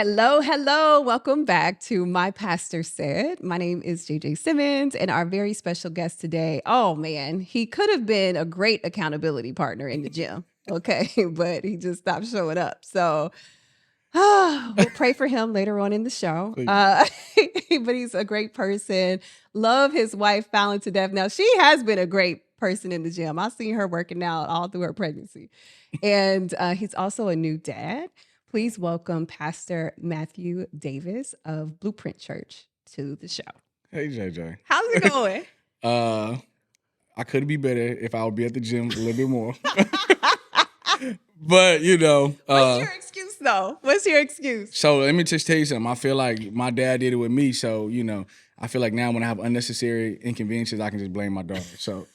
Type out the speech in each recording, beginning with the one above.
Hello, hello. Welcome back to My Pastor Said. My name is JJ Simmons, and our very special guest today, oh man, he could have been a great accountability partner in the gym, okay? But he just stopped showing up. So we'll pray for him later on in the show. But he's a great person. Love his wife, Fallon, to death. Now, she has been a great person in the gym. I've seen her working out all through her pregnancy. And he's also a new dad. Please welcome Pastor Matthew Davis of Blueprint Church to the show. Hey, JJ. How's it going? I could be better if I would be at the gym a little bit more. But, What's your excuse, though? What's your excuse? So let me just tell you something. I feel like my dad did it with me. So, I feel like now when I have unnecessary inconveniences, I can just blame my daughter. So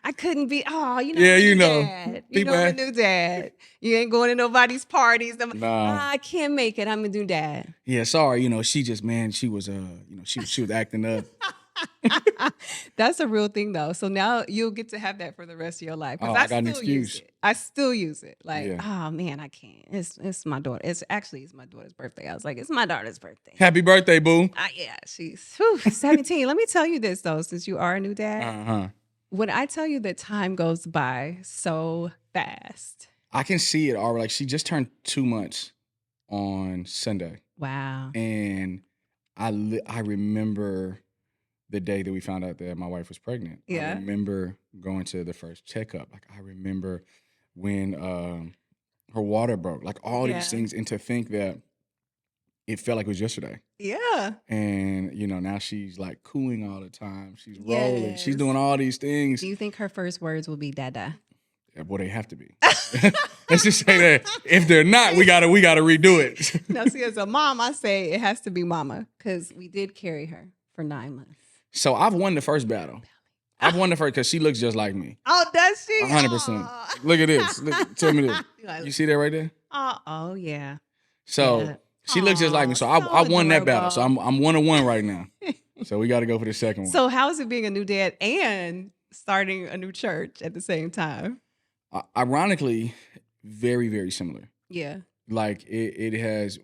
I couldn't be, Yeah, I'm a new dad. people I'm a new dad. You ain't going to nobody's parties. Nah. I can't make it. I'm a new dad. Yeah, sorry. She just, man, she was, she was acting up. That's a real thing, though. So now you'll get to have that for the rest of your life. Oh, I got an excuse. I still use it. Like, Yeah. oh man, I can't. It's my daughter. It's my daughter's birthday. I was like, it's my daughter's birthday. Happy birthday, boo. Yeah, she's 17. Let me tell you this though, since you are a new dad. When I tell you that time goes by so fast. I can see it already. Like she just turned 2 months on Sunday. Wow. And I remember the day that we found out that my wife was pregnant. Yeah. I remember going to the first checkup. Like I remember when her water broke. Like all these things, and to think that it felt like it was yesterday. Yeah. And now she's like cooing all the time. She's rolling. She's doing all these things. Do you think her first words will be "dada"? Yeah, well, they have to be. Let's just say that if they're not, we gotta redo it. Now, see, as a mom, I say it has to be mama because we did carry her for 9 months. So I've won the first battle. I've won the first because she looks just like me. Oh, does she? 100%. Look at this. Tell me this. You see that right there? Oh yeah. So she looks just like me. So I won that battle. So I'm 1-1 right now. So we got to go for the second one. So how is it being a new dad and starting a new church at the same time? Ironically, very, very similar. Yeah. Like it has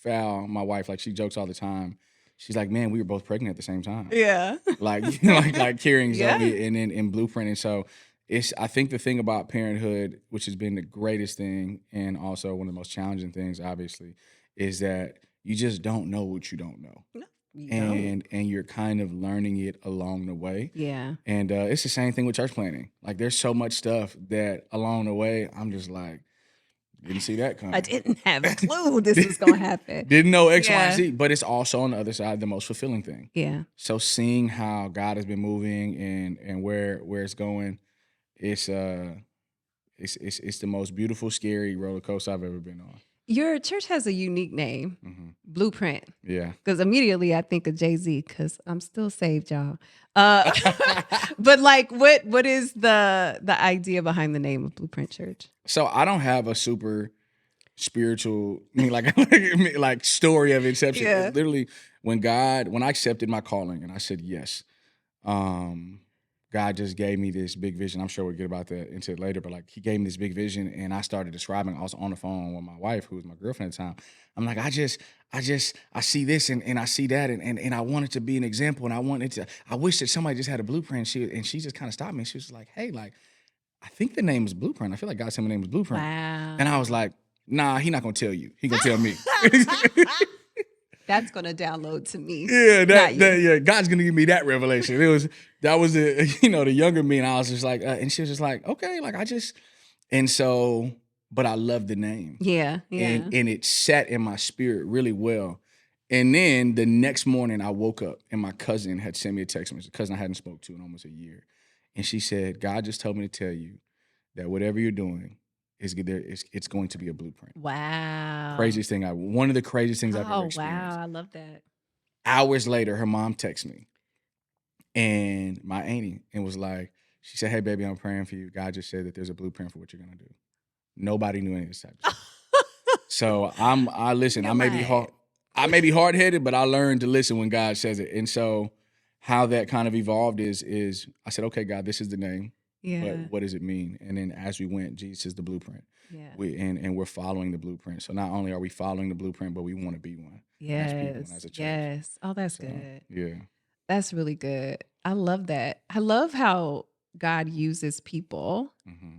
my wife, like she jokes all the time. She's like, man, we were both pregnant at the same time. Yeah. like carrying Zoe and then in Blueprint. And so I think the thing about parenthood, which has been the greatest thing and also one of the most challenging things, obviously, is that you just don't know what you don't know. No, and you're kind of learning it along the way. Yeah. And it's the same thing with church planning. Like there's so much stuff that along the way, I'm just like, didn't see that coming. I didn't have a clue this was going to happen. Didn't know X, Y, and Z. But it's also on the other side the most fulfilling thing. Yeah. So seeing how God has been moving and where it's going, it's the most beautiful, scary roller coaster I've ever been on. Your church has a unique name, Blueprint. Yeah. Because immediately I think of Jay-Z because I'm still saved, y'all. But like, what is the idea behind the name of Blueprint Church? So I don't have a super spiritual, like story of inception. Yeah. It's literally when I accepted my calling and I said yes, God just gave me this big vision. I'm sure we'll get about that into it later, but like he gave me this big vision and I started describing. I was on the phone with my wife, who was my girlfriend at the time. I'm like, I see this and I see that and I wanted to be an example and I wish that somebody just had a blueprint. And she just kind of stopped me. She was like, hey, like, I think the name is Blueprint. I feel like God said my name was Blueprint. Wow. And I was like, nah, he not gonna tell you. He gonna tell me. That's gonna download to me. Yeah, God's gonna give me that revelation. That was the younger me, and I was just like, and she was just like, okay, like but I love the name. Yeah. And it sat in my spirit really well. And then the next morning I woke up and my cousin had sent me a text message, a cousin I hadn't spoke to in almost a year. And she said, God just told me to tell you that whatever you're doing, it's going to be a blueprint. Wow. Craziest thing one of the craziest things I've ever experienced. Wow, I love that. Hours later, her mom texted me and my auntie and was like, she said, hey baby, I'm praying for you. God just said that there's a blueprint for what you're gonna do. Nobody knew any of this type of stuff. So I listen, I may be hard-headed, but I learned to listen when God says it. And so how that kind of evolved is I said, okay, God, this is the name. Yeah. But what does it mean? And then as we went, Jesus is the blueprint. Yeah. And we're following the blueprint. So not only are we following the blueprint, but we want to be one as people and as a church. Yes. Oh, that's So good. yeah. That's really good. I love that. I love how God uses people. Mm-hmm.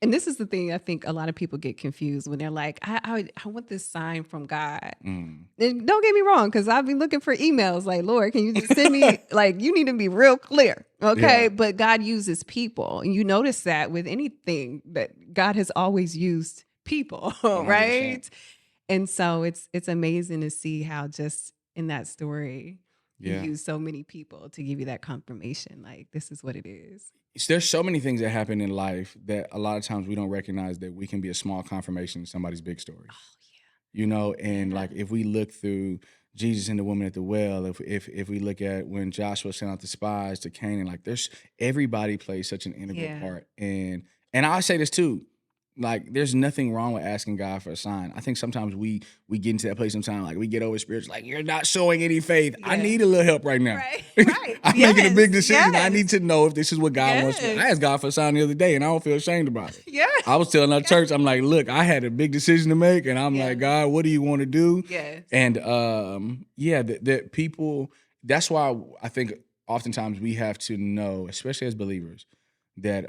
And this is the thing I think a lot of people get confused when they're like, I want this sign from God. Mm. And don't get me wrong, because I've been looking for emails like, Lord, can you just send me, like, you need to be real clear. Okay. Yeah. But God uses people. And you notice that with anything that God has always used people, 100%. right? And so it's amazing to see how just in that story, he Yeah. used so many people to give you that confirmation. Like, this is what it is. There's so many things that happen in life that a lot of times we don't recognize that we can be a small confirmation of somebody's big story. Oh, You know, and Yeah. like if we look through Jesus and the woman at the well, if we look at when Joshua sent out the spies to Canaan, like there's everybody plays such an integral Yeah. part. And I'll say this too. Like, there's nothing wrong with asking God for a sign. I think sometimes we get into that place sometimes, like we get over spiritual, like you're not showing any faith. I Yeah. need a little help right now. Right, right. I'm making a big Yes, decision. I need yes. to know if this is what God wants me. Yes. I asked God for a sign the other day and I don't feel ashamed about it. Yeah. I was telling our church, I'm like, look, I had a big decision to make, and I'm Yeah. like, God, what do you want to do? Yes. And yeah, that people, that's why I think oftentimes we have to know, especially as believers, that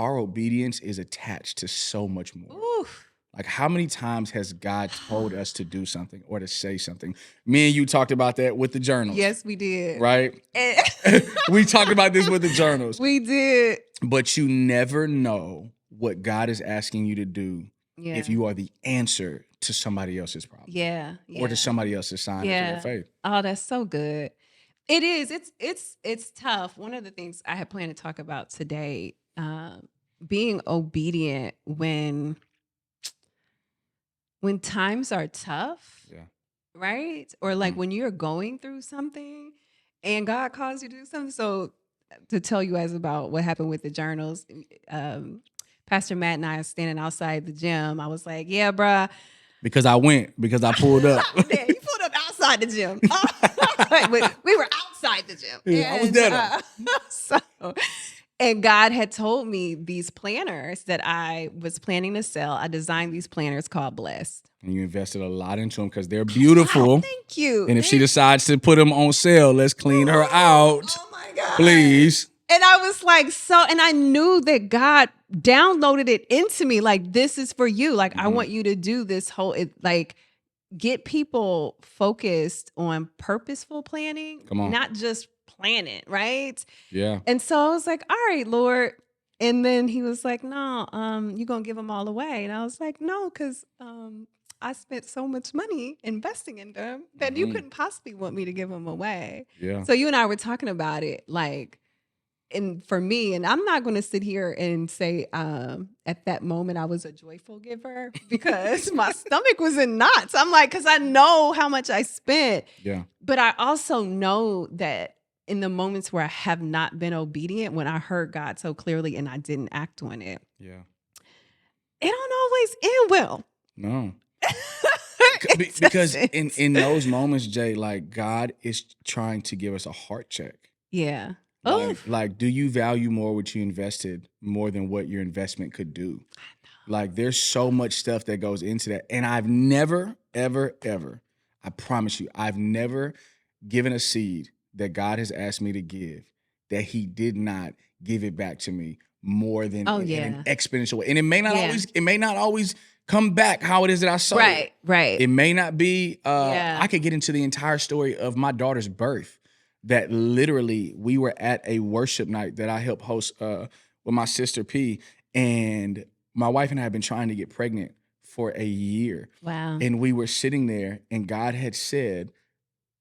our obedience is attached to so much more. Oof. Like, how many times has God told us to do something or to say something? Me and you talked about that with the journals. Yes, we did. Right? And- We talked about this with the journals. We did. But you never know what God is asking you to do Yeah. if you are the answer to somebody else's problem. Yeah. Or to somebody else's sign of their faith. Oh, that's so good. It is. It's tough. One of the things I had planned to talk about today, being obedient when times are tough. Yeah. Right? Or like when you're going through something and God calls you to do something. So to tell you guys about what happened with the journals, Pastor Matt and I are standing outside the gym. I was like, yeah, bruh. Because I pulled up. Yeah, you pulled up outside the gym. We were outside the gym. Yeah, I was there. And God had told me these planners that I was planning to sell. I designed these planners called Blessed. And you invested a lot into them because they're beautiful. Oh, thank you. And if she decides to put them on sale, let's clean her out. Oh my God. Please. And I was like, and I knew that God downloaded it into me. Like, this is for you. Like, I want you to do this whole, get people focused on purposeful planning. Come on. Not just plan it, right? Yeah. And so I was like, all right, Lord. And then he was like, no, you're going to give them all away. And I was like, no, because I spent so much money investing in them that you couldn't possibly want me to give them away. Yeah. So you and I were talking about it, like, and for me, and I'm not going to sit here and say at that moment I was a joyful giver because my stomach was in knots. I'm like, because I know how much I spent. Yeah. But I also know that in the moments where I have not been obedient, when I heard God so clearly and I didn't act on it, Yeah. it don't always end well. No. Because in those moments, Jay, like God is trying to give us a heart check. Yeah. Like, do you value more what you invested more than what your investment could do? Like, there's so much stuff that goes into that. And I've never, ever, ever, I promise you, I've never given a seed that God has asked me to give that he did not give it back to me more than in an exponential way. And it may not always come back how it is that I saw it. Right. It may not be, I could get into the entire story of my daughter's birth, that literally we were at a worship night that I helped host with my sister P, and my wife and I have been trying to get pregnant for a year. Wow. And we were sitting there and God had said,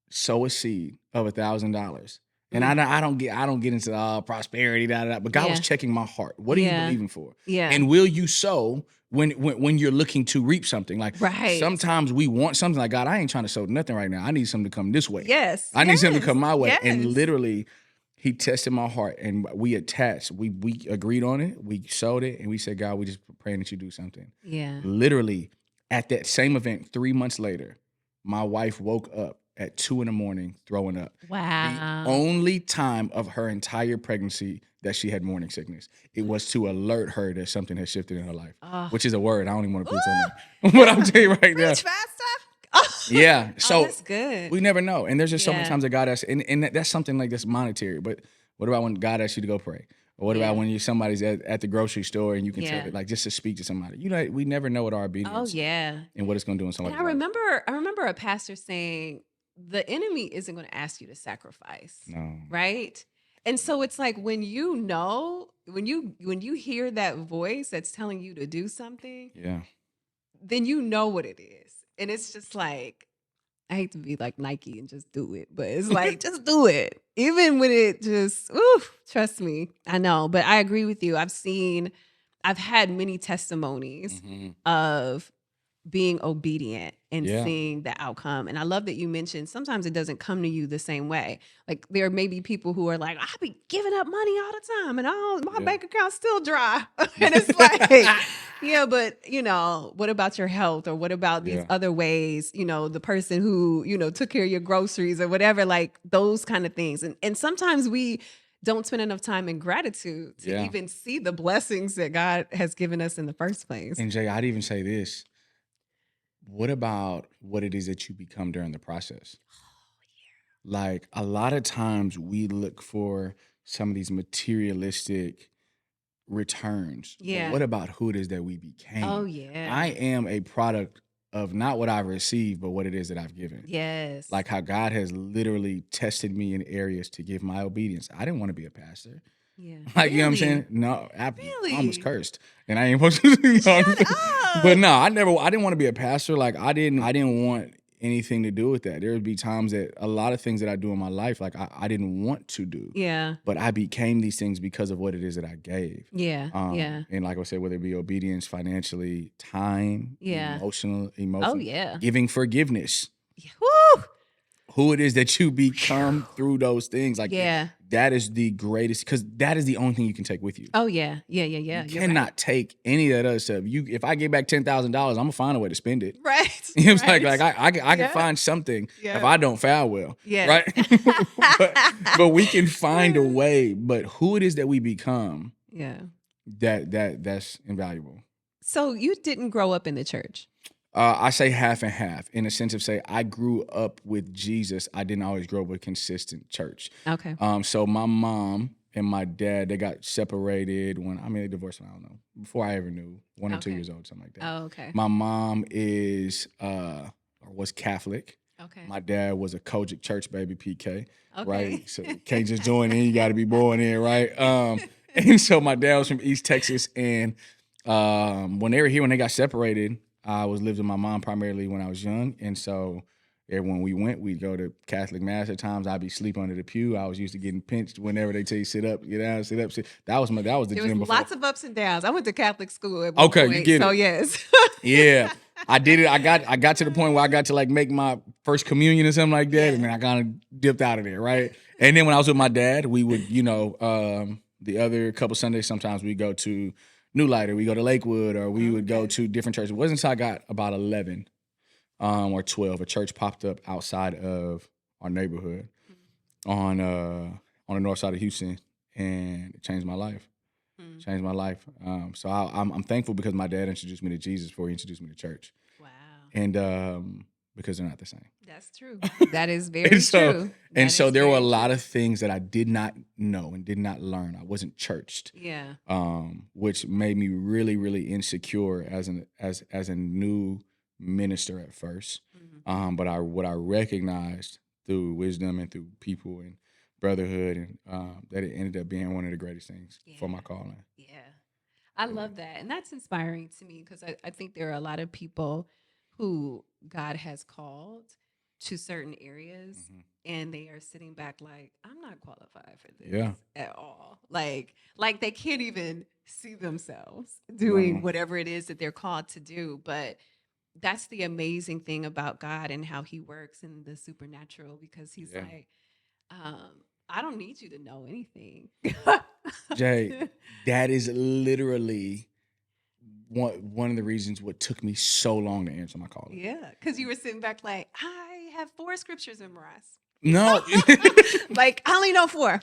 sow a seed of $1,000. And I don't get into prosperity, but God was checking my heart. What are you believing for? Yeah. And will you sow when you're looking to reap something? Like, sometimes we want something like, God, I ain't trying to sow nothing right now. I need something to come this way. Yes. I need something to come my way. Yes. And literally, he tested my heart and we attached. We agreed on it. We sowed it. And we said, God, we just praying that you do something. Yeah. Literally, at that same event, 3 months later, my wife woke up at 2 a.m. throwing up. The Wow. only time of her entire pregnancy that she had morning sickness. It was to alert her that something had shifted in her life, Oh. which is a word. I don't even want to preach on Ooh, that. But I'm telling you right now. preach faster. Yeah. Oh, So that's good. we never know. And there's just so many Yeah. times that God asks, and that's something like this monetary. But what about when God asks you to go pray? Or what Yeah. about when somebody's at the grocery store and you can tell Yeah. it, like just to speak to somebody? You know, we never know what our Oh, obedience yeah. and what it's going to do in And somebody's I life. remember a pastor saying the enemy isn't going to ask you to sacrifice, No. right? And so it's like when you know, when you hear that voice that's telling you to do something, Yeah. then you know what it is. And it's just like, I hate to be like Nike and just do it, but it's like, just do it. Even when it just, trust me, I know. But I agree with you. I've had many testimonies Mhm. of being obedient and Yeah. seeing the outcome. And I love that you mentioned sometimes it doesn't come to you the same way. Like there may be people who are like, I be giving up money all the time and my Yeah. bank account's still dry. And it's like, yeah, but what about your health or what about these Yeah. other ways, the person who, took care of your groceries or whatever, like those kind of things. And sometimes we don't spend enough time in gratitude to Yeah. even see the blessings that God has given us in the first place. And Jay, I'd even say this. What about what it is that you become during the process? Like a lot of times we look for some of these materialistic returns. But Yeah. what about who it is that we became? Oh, yeah. I am a product of not what I've received, but what it is that I've given. Yes. Like how God has literally tested me in areas to give my obedience. I didn't want to be a pastor. Yeah. Like, you know what I'm Really? saying? No, I almost Really? cursed. And I ain't supposed to, you know what I'm Shut saying? But up. no, I didn't want to be a pastor. Like I didn't want anything to do with that. There would be times that a lot of things that I do in my life, like I didn't want to do. Yeah. But I became these things because of what it is that I gave. Yeah. Yeah. And like I said, whether it be obedience, financially, time, Yeah. emotional, Oh, yeah. giving forgiveness. Yeah. Woo! Who it is that you become through those things. Like Yeah. that is the greatest, because that is the only thing you can take with you. Oh, yeah. Yeah. Yeah. Yeah. You You're cannot take any of that other stuff. If I get back $10,000, I'm gonna find a way to spend it. right. You know what I'm Right. saying? Like I can Yeah. find something Yeah. if I don't fare well. Yes. Right. but we can find a way. But who it is that we become, Yeah. that's invaluable. So you didn't grow up in the church. I say half and half in the sense of say I grew up with Jesus. I didn't always grow up with consistent church. Okay. So my mom and my dad, they got separated they divorced when I don't know, before I ever knew, 1 or 2 years old, something like that. Oh, okay. My mom was Catholic. Okay. My dad was a Kojic church baby, PK. Okay. Right? So you can't just join in, you got to be born in, right? And so my dad was from East Texas, and when they were here, when they got separated, I was living with my mom primarily when I was young, and so when we went, we'd go to Catholic mass at times. I'd be sleeping under the pew. I was used to getting pinched whenever they tell you sit up, get down, sit up. Sit. That was the There gym was before. lots of ups and downs. I went to Catholic school at one Okay, point, you get so it. yes. Yeah, I did it. I got to the point where I got to like make my first communion or something like that, and then I kind of dipped out of there, right? And then when I was with my dad, we would, the other couple Sundays, sometimes we go to New Light or we go to Lakewood or we would go to different churches. It wasn't until I got about 11 or 12, a church popped up outside of our neighborhood on the north side of Houston, and it changed my life. Changed my life. So I'm thankful because my dad introduced me to Jesus before he introduced me to church. Wow. And because they're not the same. That's true. That is very true. And so there were a lot of things that I did not know and did not learn. I wasn't churched. Yeah. Which made me really, really insecure as a new minister at first. But what I recognized through wisdom and through people and brotherhood, and that it ended up being one of the greatest things for my calling. Yeah. I love that. And that's inspiring to me because I think there are a lot of people who God has called to certain areas and they are sitting back like, I'm not qualified for this at all. Like they can't even see themselves doing whatever it is that they're called to do. But that's the amazing thing about God and how he works in the supernatural, because he's like, I don't need you to know anything. Jay, that is literally one of the reasons what took me so long to answer my calling. Yeah, because you were sitting back like, I have 4 scriptures memorized. No. Like, I only know 4.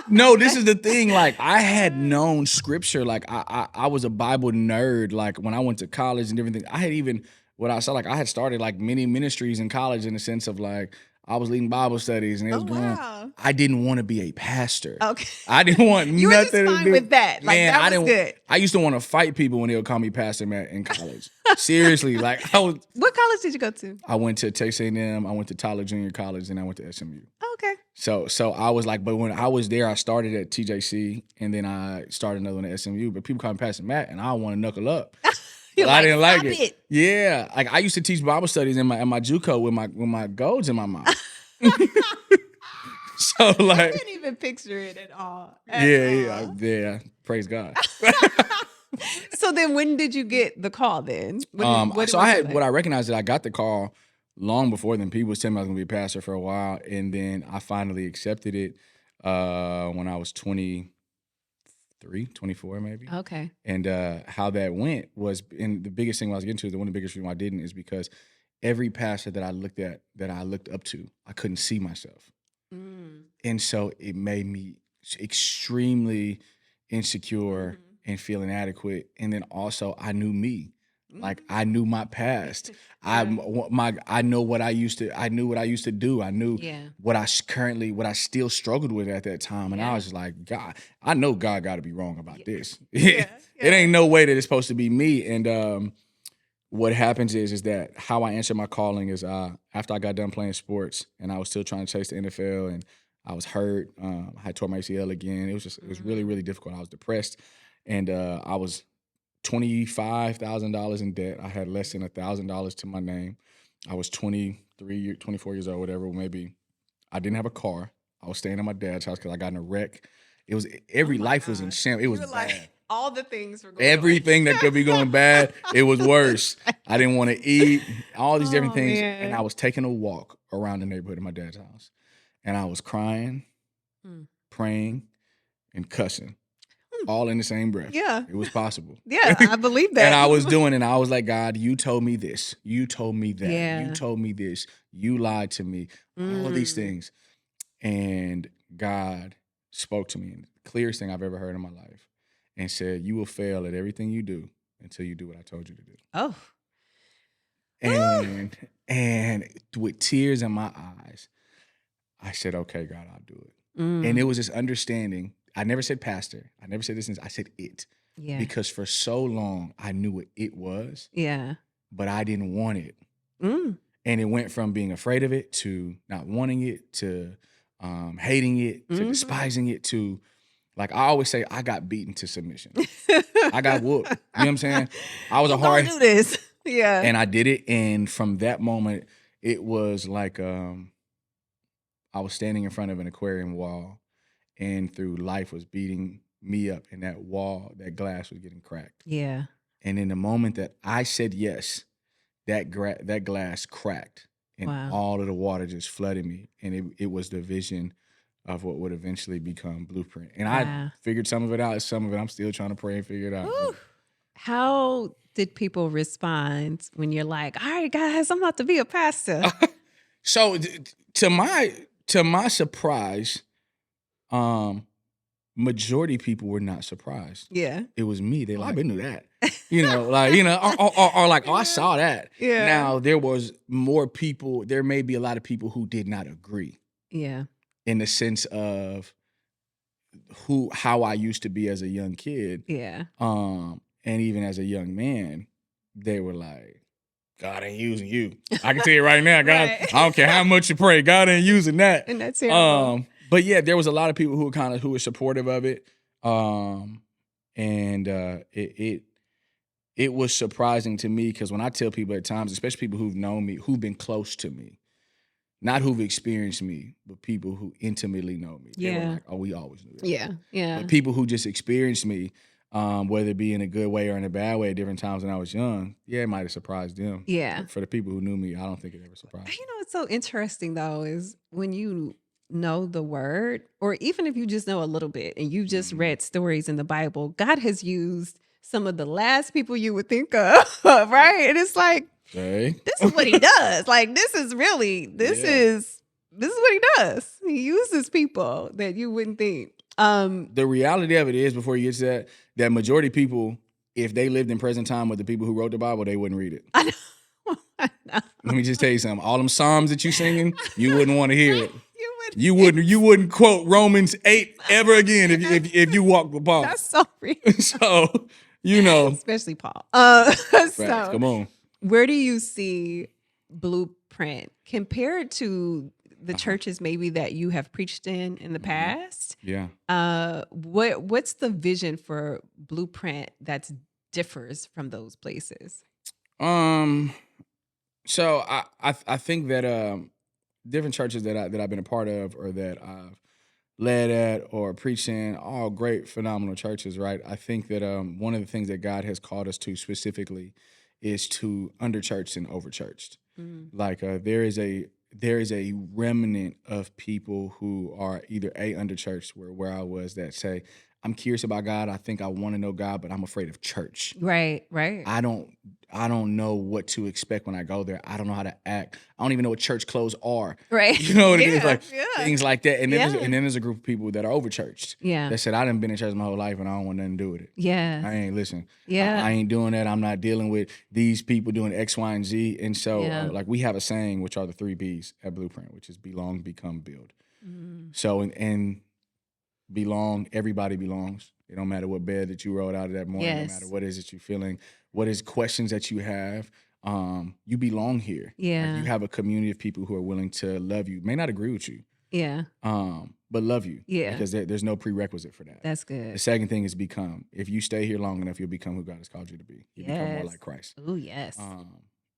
No, this is the thing. Like, I had known scripture. Like, I was a Bible nerd. Like, when I went to college and everything, I had even what I saw. Like, I had started like many ministries in college in the sense of like I was leading Bible studies and it was going. Wow. I didn't want to be a pastor. Okay. I didn't want You were just nothing to fine do with that. Like, Man, that I was didn't. good. I used to want to fight people when they would call me Pastor Matt in college. Seriously, like I was. What college did you go to? I went to Texas A&M. I went to Tyler Junior College, and I went to SMU. Okay. So I was like, but when I was there, I started at TJC, and then I started another one at SMU. But people call me Pastor Matt, and I want to knuckle up. You're But I didn't like "Stop it. Yeah, like I used to teach Bible studies in my JUCO with my golds in my mouth. So I like, can't even picture it at all. yeah. Praise God. So then when did you get the call then? What So was I it had like? what I recognized that I got the call long before then. People was telling me I was gonna be a pastor for a while, and then I finally accepted it when I was 23, 24 maybe. Okay. And how that went was, and the biggest thing I was getting to is one of the biggest reasons why I didn't is because every pastor that I looked up to, I couldn't see myself. And so it made me extremely insecure and feel inadequate. And then also I knew me. Like I knew my past. I know what I used to. I knew what I used to do. I knew what I still struggled with at that time. And I was just like, God, I know God got to be wrong about this. It ain't no way that it's supposed to be me. And what happens is that how I answer my calling is after I got done playing sports and I was still trying to chase the NFL and I was hurt. I had tore my ACL again. It was really, really difficult. I was depressed, and I was $25,000 in debt. I had less than $1,000 to my name. I was 24 years old, whatever, maybe. I didn't have a car. I was staying at my dad's house because I got in a wreck. It was life was in shambles. It was bad. Like, all the things were going Everything that could be going bad, it was worse. I didn't want to eat, all these different things. Man. And I was taking a walk around the neighborhood of my dad's house. And I was crying, praying, and cussing. All in the same breath. Yeah. It was possible. Yeah, I believe that. And I was doing it, and I was like, God, you told me this. You told me that. Yeah. You told me this. You lied to me. All of these things. And God spoke to me in the clearest thing I've ever heard in my life and said, you will fail at everything you do until you do what I told you to do. Oh. And with tears in my eyes, I said, okay, God, I'll do it. And it was this understanding. I never said pastor. I never said this. I said it. Yeah. Because for so long, I knew what it was. Yeah. But I didn't want it. And it went from being afraid of it to not wanting it to hating it to despising it to, like I always say, I got beaten to submission. I got whooped. You know what I'm saying? I was a hard. Don't do this. Yeah. And I did it. And from that moment, it was like I was standing in front of an aquarium wall, and through life was beating me up, and that wall, that glass was getting cracked. Yeah. And in the moment that I said yes, that glass cracked, and all of the water just flooded me, and it was the vision of what would eventually become Blueprint. And I figured some of it out. Some of it I'm still trying to pray and figure it out. How did people respond when you're like, all right, guys, I'm about to be a pastor? So to my surprise, majority of people were not surprised. Yeah. It was me. They like, I've been knew that. Or like, oh, I saw that. Yeah. Now there was more people, there may be a lot of people who did not agree. Yeah. In the sense of how I used to be as a young kid. Yeah. And even as a young man, they were like, God ain't using you. I can tell you right now, God, Right. I don't care how much you pray, God ain't using that. And that's terrible. But yeah, there was a lot of people who were supportive of it. It was surprising to me because when I tell people at times, especially people who've known me, who've been close to me, not who've experienced me, but people who intimately know me. They were like, oh, we always knew that. Yeah. Yeah. But people who just experienced me, whether it be in a good way or in a bad way at different times when I was young, it might have surprised them. Yeah. But for the people who knew me, I don't think it ever surprised me. You know what's so interesting though is when you know the word, or even if you just know a little bit and you just read stories in the Bible, God has used some of the last people you would think of, right? And it's like, Okay. This is what he does. Like, this is what he does. He uses people that you wouldn't think. The reality of it is, before you get to that majority of people, if they lived in present time with the people who wrote the Bible, they wouldn't read it. I know. I know. Let me just tell you something. All them Psalms that you singing, you wouldn't want to hear it. You wouldn't quote Romans 8 ever again if you walk with Paul. That's so real. So, you know. Especially Paul. Facts, So come on. where do you see Blueprint compared to the churches maybe that you have preached in the past? Yeah. What's the vision for Blueprint that differs from those places? So I think that different churches that I've been a part of or that I've led at or preached in, all great, phenomenal churches, right? I think that one of the things that God has called us to specifically is to underchurched and overchurched. Like there is a remnant of people who are either underchurched where I was that say, I'm curious about God. I think I want to know God, but I'm afraid of church. Right. I don't know what to expect when I go there. I don't know how to act. I don't even know what church clothes are. Right. You know what it is? Yeah, Like yeah. things like that. And then, Yeah. there's a group of people that are overchurched. Yeah. That said, I done been in church my whole life and I don't want nothing to do with it. Yeah. I ain't listen. Yeah. I ain't doing that. I'm not dealing with these people doing X, Y, and Z. And so Yeah. like we have a saying, which are the 3 B's at Blueprint, which is belong, become, build. So and belong, everybody belongs. It don't matter what bed that you rolled out of that morning, Yes. no matter what is that you're feeling, what is questions that you have. You belong here. Yeah. Like you have a community of people who are willing to love you. May not agree with you, Yeah. but love you. Yeah. Because there's no prerequisite for that. That's The good. second thing is become. If you stay here long enough, you'll become who God has called you to be. You become more Yes. like Christ. Oh, yes.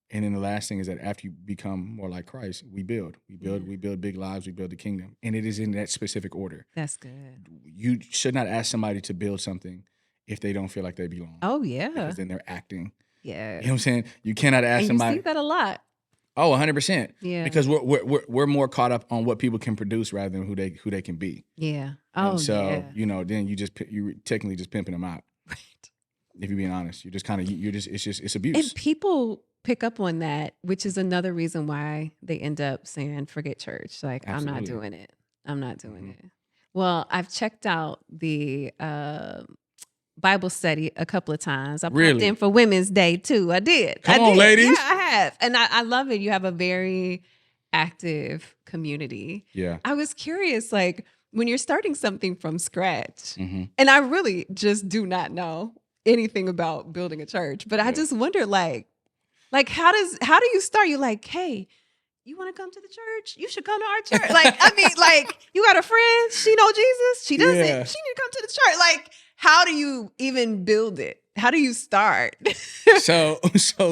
And then the last thing is that after you become more like Christ, we build. We build big lives, we build the kingdom. And it is in that specific order. That's good. You should not ask somebody to build something if they don't feel like they belong. Oh, yeah. Because then they're acting. Yeah. You know what I'm saying? You cannot ask And somebody. you see that a lot. Oh, 100%. Yeah. Because we're more caught up on what people can produce rather than who they can be. Yeah. Oh, And so, yeah. then you technically just pimping them out. Right. If you're being honest, you're just kind of it's abuse. And people pick up on that, which is another reason why they end up saying, forget church. Like, I'm not Absolutely. doing it. I'm not doing it. Well, I've checked out the Bible study a couple of times. I popped Really? in for Women's Day too. I did. Come on, ladies. Yeah, I have. And I love it. You have a very active community. Yeah. I was curious, like, when you're starting something from scratch, Mm-hmm. and I really just do not know anything about building a church, but I just wonder, like how do you start? You're like, hey, you want to come to the church? You should come to our church. Like, I mean, like, you got a friend, she know Jesus, she doesn't. Yeah. She need to come to the church. Like, how do you even build it? How do you start? So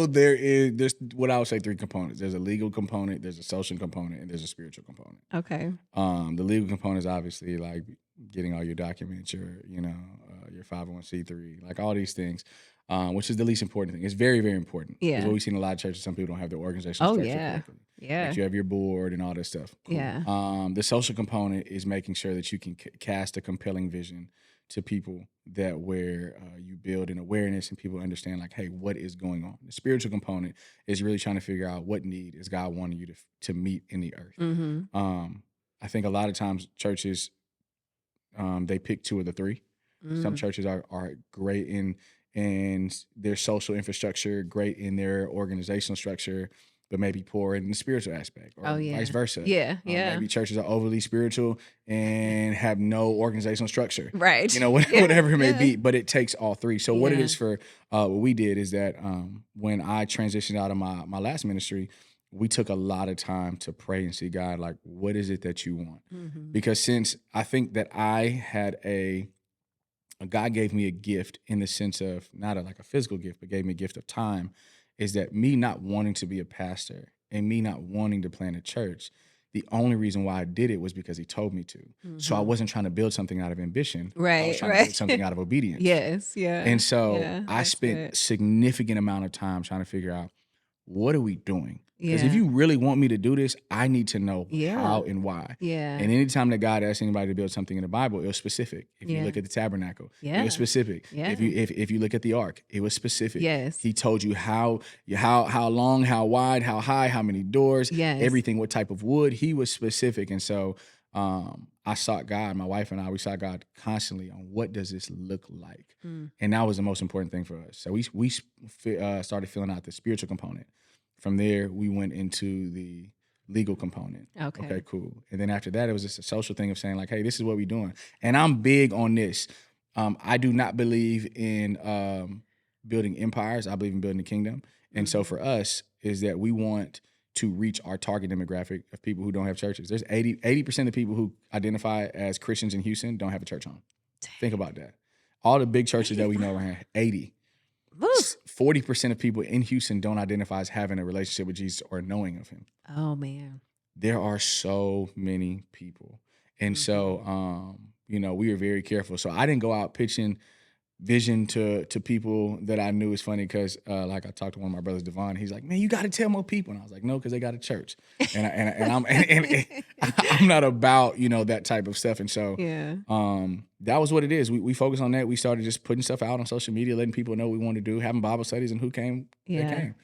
there's what I would say 3 components. There's a legal component, there's a social component, and there's a spiritual component. Okay. The legal component is obviously like getting all your documents, your 501c3, like all these things, which is the least important thing. It's very, very important. Yeah. Because what we see in a lot of churches, some people don't have their organizational structure correctly. Yeah. Like you have your board and all that stuff. Cool. Yeah. The social component is making sure that you can cast a compelling vision to people that where you build an awareness and people understand like, hey, what is going on? The spiritual component is really trying to figure out what need is God wanting you to meet in the earth. Mm-hmm. I think a lot of times churches, they pick 2 of the 3. Some churches are great in their social infrastructure, great in their organizational structure, but maybe poor in the spiritual aspect, or vice versa. Yeah. Maybe churches are overly spiritual and have no organizational structure. Right. Whatever it may be, but it takes all 3. So what it is for what we did is that when I transitioned out of my last ministry, we took a lot of time to pray and see God, like, what is it that you want? Mm-hmm. Because since I think that I had God gave me a gift in the sense of not like a physical gift, but gave me a gift of time, is that me not wanting to be a pastor and me not wanting to plant a church, the only reason why I did it was because he told me to. So I wasn't trying to build something out of ambition. I was trying to build something out of obedience. Yes. Yeah. And so I spent significant amount of time trying to figure out, what are we doing? Because if Yeah. you really want me to do this, I need to know Yeah. how and why. Yeah. And anytime that God asks anybody to build something in the Bible, it was specific. If you Yeah. look at the tabernacle, it Yeah. was specific. Yeah. If you look at the ark, it was specific. Yes. He told you how long, how wide, how high, how many doors, Yes. everything, what type of wood. He was specific. And so I sought God, my wife and I, we sought God constantly on what does this look like? And that was the most important thing for us. So we started filling out the spiritual component. From there, we went into the legal component. Okay, cool. And then after that, it was just a social thing of saying like, hey, this is what we're doing. And I'm big on this. I do not believe in building empires. I believe in building the kingdom. And so for us is that we want to reach our target demographic of people who don't have churches. There's 80% of the people who identify as Christians in Houston don't have a church home. Think about that. All the big churches that we know around 80. 40% of people in Houston don't identify as having a relationship with Jesus or knowing of him. Oh, man. There are so many people. And so, we were very careful. So I didn't go out pitching vision to people that I knew. Is funny because like I talked to one of my brothers, Devon. He's like, man, you got to tell more people. And I was like, no, because they got a church. And I'm not about, that type of stuff. And so that was what it is. We focused on that. We started just putting stuff out on social media, letting people know what we wanted to do, having Bible studies, and who came, they came.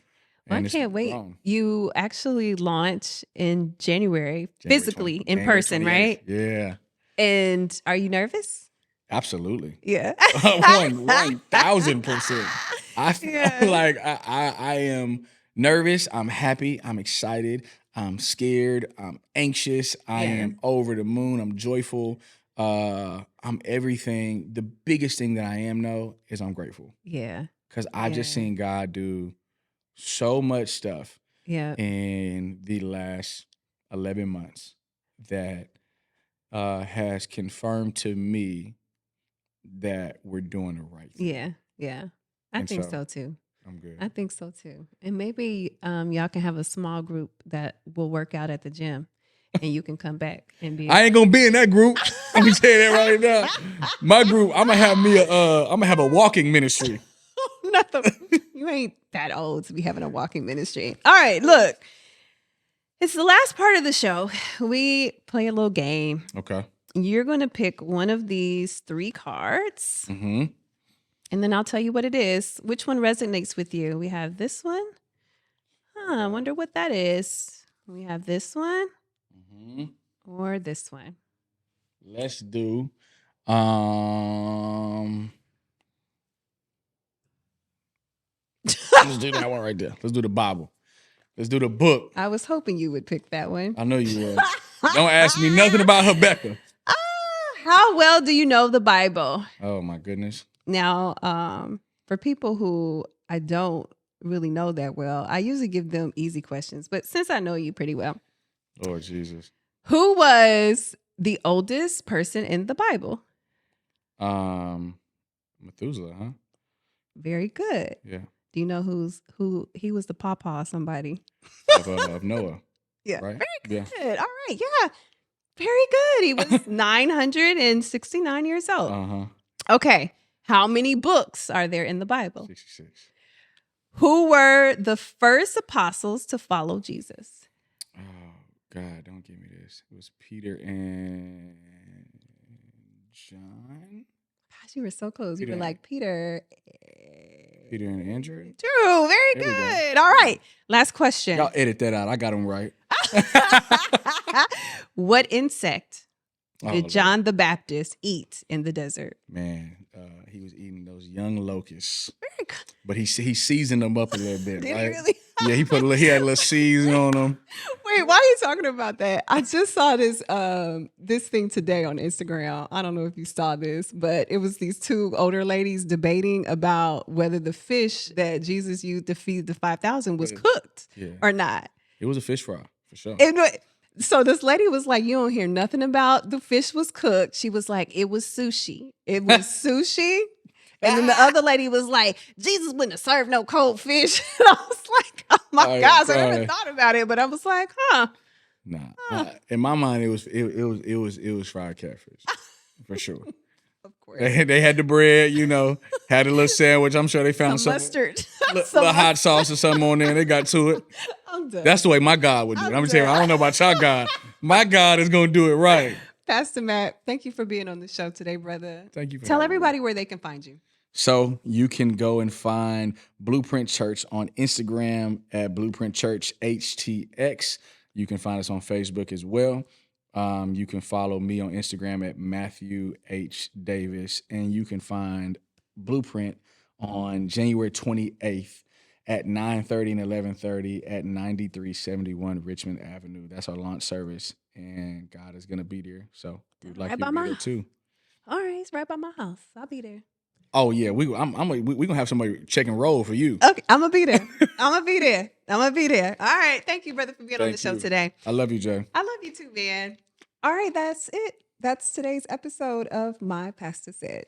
Well, I can't wait. You actually launch in January physically in person, 28th. Right? Yeah. And are you nervous? Absolutely. Yeah. 1,000%. I feel like I am nervous. I'm happy. I'm excited. I'm scared. I'm anxious. I am over the moon. I'm joyful. I'm everything. The biggest thing that I am, though, is I'm grateful. Yeah. Because I just seen God do so much stuff in the last 11 months that has confirmed to me that we're doing the right thing. Yeah. I think so too. I'm good. I think so too. And maybe y'all can have a small group that will work out at the gym and you can come back and be. I ain't gonna be in that group. I'm gonna tell you that right now. My group, I'm gonna have a walking ministry. You ain't that old to be having a walking ministry. All right, look. It's the last part of the show. We play a little game. Okay. You're going to pick one of these 3 cards. Mm-hmm. And then I'll tell you what it is. Which one resonates with you? We have this one. I wonder what that is. We have this one or this one. Let's do let's do that one right there. Let's do the Bible. Let's do the book. I was hoping you would pick that one. I know you would. Don't ask me nothing about Habakkuk. How well do you know the Bible? Oh my goodness. Now, for people who I don't really know that well, I usually give them easy questions. But since I know you pretty well. Lord Jesus. Who was the oldest person in the Bible? Methuselah, huh? Very good. Yeah. Do you know who he was the pawpaw somebody? Of Noah. Yeah. Right? Very good. All right. Yeah. Very good. He was 969 years old. Uh-huh. Okay. How many books are there in the Bible? 66. Who were the first apostles to follow Jesus? Oh, God, don't give me this. It was Peter and John? Gosh, you were so close. You were like, Peter and Andrew? True. Very good. All right. Last question. Y'all edit that out. I got them right. What insect did John the Baptist eat in the desert? Man, he was eating those young locusts. Very good. But he seasoned them up a little bit, Did right? he really? Yeah, he had a little season on them. Wait, why are you talking about that? I just saw this this thing today on Instagram. I don't know if you saw this, but it was these 2 older ladies debating about whether the fish that Jesus used to feed the 5,000 was cooked or not. It was a fish fry, for sure. So this lady was like, you don't hear nothing about the fish was cooked. She was like, it was sushi. It was sushi. And then the other lady was like, Jesus wouldn't have served no cold fish. And I was like, oh my gosh, I never thought about it. But I was like, Nah. In my mind, it was fried catfish. For sure. Of course. They had the bread, had a little sandwich. I'm sure they found some mustard. little hot sauce or something on there, and they got to it. I'm done. That's the way my God would do it. I'm I'm gonna tell you, I don't know about your God. My God is gonna do it right. Pastor Matt, thank you for being on the show today, brother. Thank you for Tell having me. everybody where they can find you. So you can go and find Blueprint Church on Instagram at Blueprint Church HTX. You can find us on Facebook as well. You can follow me on Instagram at Matthew H. Davis, and you can find Blueprint on January 28th at 9:30 and 11:30 at 9371 Richmond Avenue. That's our launch service, and God is going to be there. So we'd like you to be there too. All right, it's right by my house. I'll be there. Oh yeah, we gonna have somebody check and roll for you. Okay, I'm gonna be there. I'm gonna be there. All right, thank you, brother, for being on the show today. I love you, Jay. I love you too, man. All right, that's it. That's today's episode of My Pastor Said.